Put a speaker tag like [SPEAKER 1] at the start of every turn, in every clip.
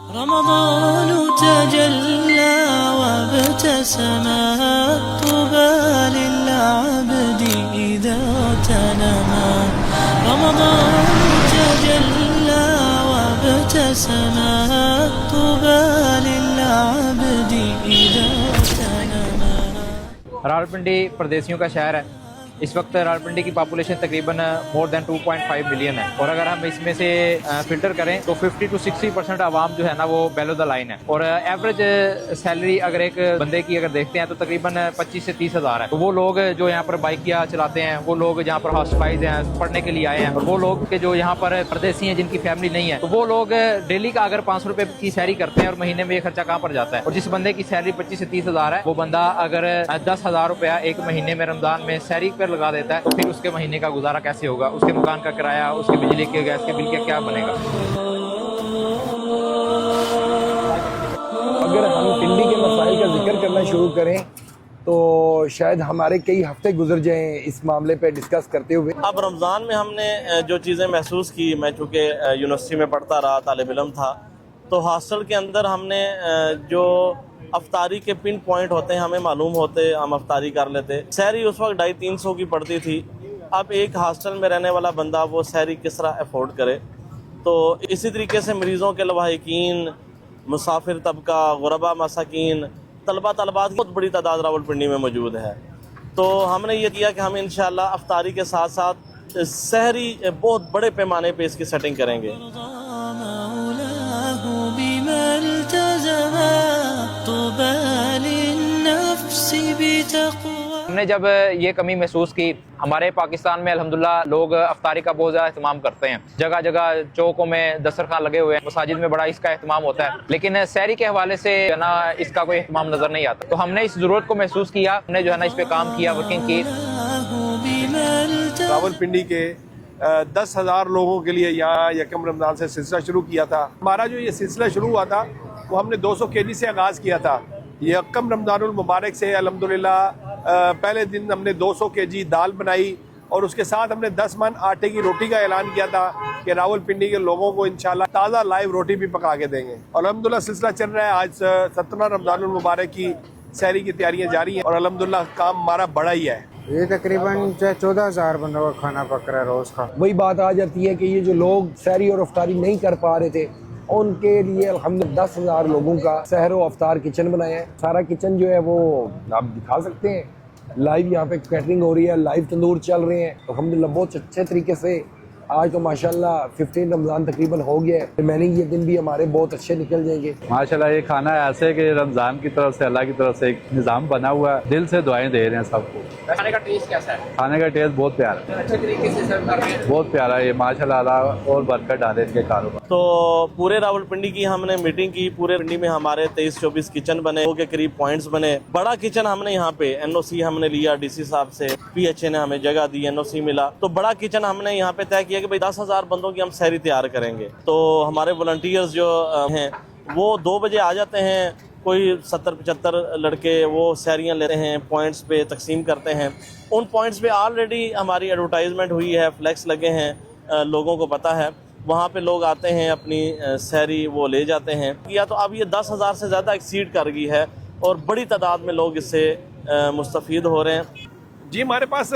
[SPEAKER 1] رمضان تجلى وابتسم طوبى للعبد إذا تنما رمضان تجلى وابتسم طوبى للعبد إذا تنما۔
[SPEAKER 2] راولپنڈی پردیسیوں کا شہر ہے۔ اس وقت راولپنڈی کی پاپولیشن تقریباً مور دین 2.5 ملین ہے، اور اگر ہم اس میں سے فلٹر کریں تو 50 to 60% عوام جو ہے نا وہ بیلو دا لائن ہے، اور ایوریج سیلری اگر ایک بندے کی اگر دیکھتے ہیں تو تقریباً 25 سے 30 ہزار ہے۔ تو وہ لوگ جو یہاں پر بائکیا چلاتے ہیں، وہ لوگ جہاں پر ہاؤس وائز ہیں، پڑھنے کے لیے آئے ہیں، اور وہ لوگ کہ جو یہاں پر پردیسی ہیں جن کی فیملی نہیں ہے، تو وہ لوگ ڈیلی کا اگر 500 روپے کی سیری کرتے ہیں اور مہینے میں یہ خرچہ کہاں پر جاتا ہے؟ اور جس بندے کی سیلری 25 سے 30 ہزار ہے، وہ بندہ اگر 10,000 روپیہ ایک مہینے میں رمضان میں سیری پر لگا دیتا ہے تو پھر اس کے مہینے کا گزارا کیسے ہوگا؟ اس کے مکان کا کرایہ، اس کے بجلی کے گیس کے بل کا کیا بنے گا؟
[SPEAKER 3] اگر ہم پنڈی کے مسائل کا ذکر کرنا شروع کریں تو شاید ہمارے کئی ہفتے گزر جائیں اس معاملے پہ ڈسکس کرتے ہوئے۔
[SPEAKER 4] اب رمضان میں ہم نے جو چیزیں محسوس کی، میں چونکہ یونیورسٹی میں پڑھتا رہا، طالب علم تھا، تو ہاسٹل کے اندر ہم نے جو افطاری کے پن پوائنٹ ہوتے ہیں ہمیں معلوم ہوتے، ہم افطاری کر لیتے۔ سحری اس وقت 250-300 کی پڑتی تھی، اب ایک ہاسٹل میں رہنے والا بندہ وہ سحری کس طرح افورڈ کرے؟ تو اسی طریقے سے مریضوں کے لواحقین، مسافر طبقہ، غربا مساکین، طلبات کی بہت بڑی تعداد راولپنڈی میں موجود ہے۔ تو ہم نے یہ کیا کہ ہم انشاءاللہ افطاری کے ساتھ ساتھ سحری بہت بڑے پیمانے پہ اس کی سیٹنگ کریں گے۔
[SPEAKER 2] ہم نے جب یہ کمی محسوس کی، ہمارے پاکستان میں الحمدللہ لوگ افطاری کا بہت زیادہ اہتمام کرتے ہیں، جگہ جگہ چوکوں میں دسترخوان لگے ہوئے ہیں، مساجد میں بڑا اس کا اہتمام ہوتا ہے، لیکن سحری کے حوالے سے نا اس کا کوئی اہتمام نظر نہیں آتا۔ تو ہم نے اس ضرورت کو محسوس کیا، ہم نے جو ہے نا اس پہ کام کیا، ورکنگ کی۔
[SPEAKER 5] راولپنڈی کے 10,000 لوگوں کے لیے یہاں یکم رمضان سے سلسلہ شروع کیا تھا۔ ہمارا جو یہ سلسلہ شروع ہوا تھا وہ ہم نے 200 kg سے آغاز کیا تھا۔ یکم رمضان المبارک سے الحمدللہ پہلے دن ہم نے 200 kg دال بنائی، اور اس کے ساتھ ہم نے 10 من آٹے کی روٹی کا اعلان کیا تھا کہ راولپنڈی کے لوگوں کو انشاءاللہ تازہ لائیو روٹی بھی پکا کے دیں گے۔ اور الحمدللہ سلسلہ چل رہا ہے، آج 17 رمضان المبارک کی سحری کی تیاریاں جاری ہیں، اور الحمدللہ کام ہمارا بڑا ہی ہے۔
[SPEAKER 6] یہ تقریباً 14,000 بندوں کا کھانا پک رہا ہے روز کا۔
[SPEAKER 3] وہی بات آ جاتی ہے کہ یہ جو لوگ سحری اور افطاری نہیں کر پا رہے تھے، ان کے لیے الحمدللہ 10,000 لوگوں کا سحر و افطار کچن بنایا ہے۔ سارا کچن جو ہے وہ آپ دکھا سکتے ہیں، لائیو یہاں پہ کیٹرنگ ہو رہی ہے، لائیو تندور چل رہے ہیں الحمدللہ بہت اچھے طریقے سے۔ آج تو ماشاءاللہ 15 رمضان تقریباً ہو گیا ہے، ریمیننگ یہ دن بھی ہمارے بہت اچھے نکل جائیں گے
[SPEAKER 7] ماشاءاللہ۔ یہ کھانا ایسے کہ رمضان کی طرف سے، اللہ کی طرف سے ایک نظام بنا ہوا ہے، دل سے دعائیں دے رہے ہیں سب کو۔
[SPEAKER 2] کھانے کا ٹیسٹ کیسا ہے؟
[SPEAKER 7] کھانے کا ٹیسٹ بہت پیارا ہے،
[SPEAKER 2] اچھے طریقے سے سرو کر رہے ہیں،
[SPEAKER 7] بہت پیارا ہے یہ، ماشاءاللہ اللہ اور برکت ڈالے ان کے کاروبار۔
[SPEAKER 4] تو پورے راولپنڈی کی ہم نے میٹنگ کی، پورے پنڈی میں ہمارے 23-24 کچن بنے، 2 کے قریب پوائنٹس بنے۔ بڑا کچن ہم نے یہاں پہ NOC ہم نے لیا ڈی سی صاحب سے، PHA نے ہمیں جگہ دی، NOC ملا، تو بڑا کچن ہم نے یہاں پہ طے کیا کہ بھائی 10,000 بندوں کی ہم سحری تیار کریں گے۔ تو ہمارے والنٹیئرز جو ہیں وہ 2 بجے آ جاتے ہیں، کوئی 70-75 لڑکے وہ سحریاں لیتے ہیں، پوائنٹس پہ تقسیم کرتے ہیں۔ ان پوائنٹس پہ آلریڈی ہماری ایڈورٹائزمنٹ ہوئی ہے، فلیکس لگے ہیں، لوگوں کو پتہ ہے، وہاں پہ لوگ آتے ہیں، اپنی سحری وہ لے جاتے ہیں۔ یا تو اب یہ 10,000 سے زیادہ ایکسیڈ کر گئی ہے، اور بڑی تعداد میں لوگ اس سے مستفید ہو رہے ہیں۔
[SPEAKER 5] جی ہمارے پاس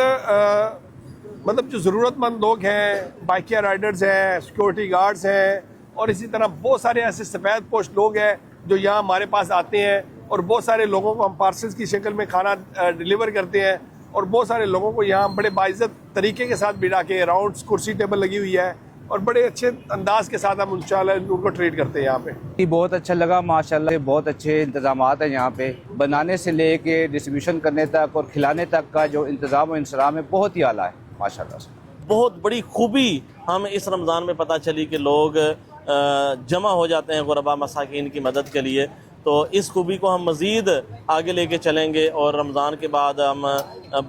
[SPEAKER 5] مطلب جو ضرورت مند لوگ ہیں، بائکیا رائڈرز ہیں، سیکورٹی گارڈز ہیں، اور اسی طرح بہت سارے ایسے سفید پوش لوگ ہیں جو یہاں ہمارے پاس آتے ہیں، اور بہت سارے لوگوں کو ہم پارسلز کی شکل میں کھانا ڈیلیور کرتے ہیں، اور بہت سارے لوگوں کو یہاں بڑے باعزت طریقے کے ساتھ بٹھا کے راؤنڈز کرسی ٹیبل لگی ہوئی ہے، اور بڑے اچھے انداز کے ساتھ ہم انشاءاللہ ان کو ٹریٹ کرتے ہیں یہاں پہ۔
[SPEAKER 6] بہت اچھا لگا ماشاءاللہ، بہت اچھے انتظامات ہیں یہاں پہ، بنانے سے لے کے ڈسٹریبیوشن کرنے تک اور کھلانے تک کا جو انتظام و انصرام ہے بہت ہی اعلیٰ ہے ماشاءاللہ سے۔
[SPEAKER 4] بہت بڑی خوبی ہمیں اس رمضان میں پتہ چلی کہ لوگ جمع ہو جاتے ہیں غربا مساکین کی مدد کے لیے۔ تو اس خوبی کو ہم مزید آگے لے کے چلیں گے، اور رمضان کے بعد ہم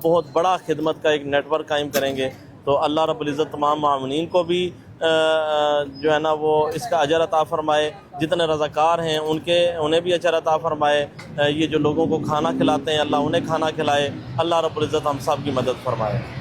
[SPEAKER 4] بہت بڑا خدمت کا ایک نیٹ ورک قائم کریں گے۔ تو اللہ رب العزت تمام معاونین کو بھی جو ہے نا وہ اس کا اجر عطا فرمائے، جتنے رضاکار ہیں انہیں بھی اجر عطا فرمائے، یہ جو لوگوں کو کھانا کھلاتے ہیں اللہ انہیں کھانا کھلائے، اللہ رب العزت ہم سب کی مدد فرمائے۔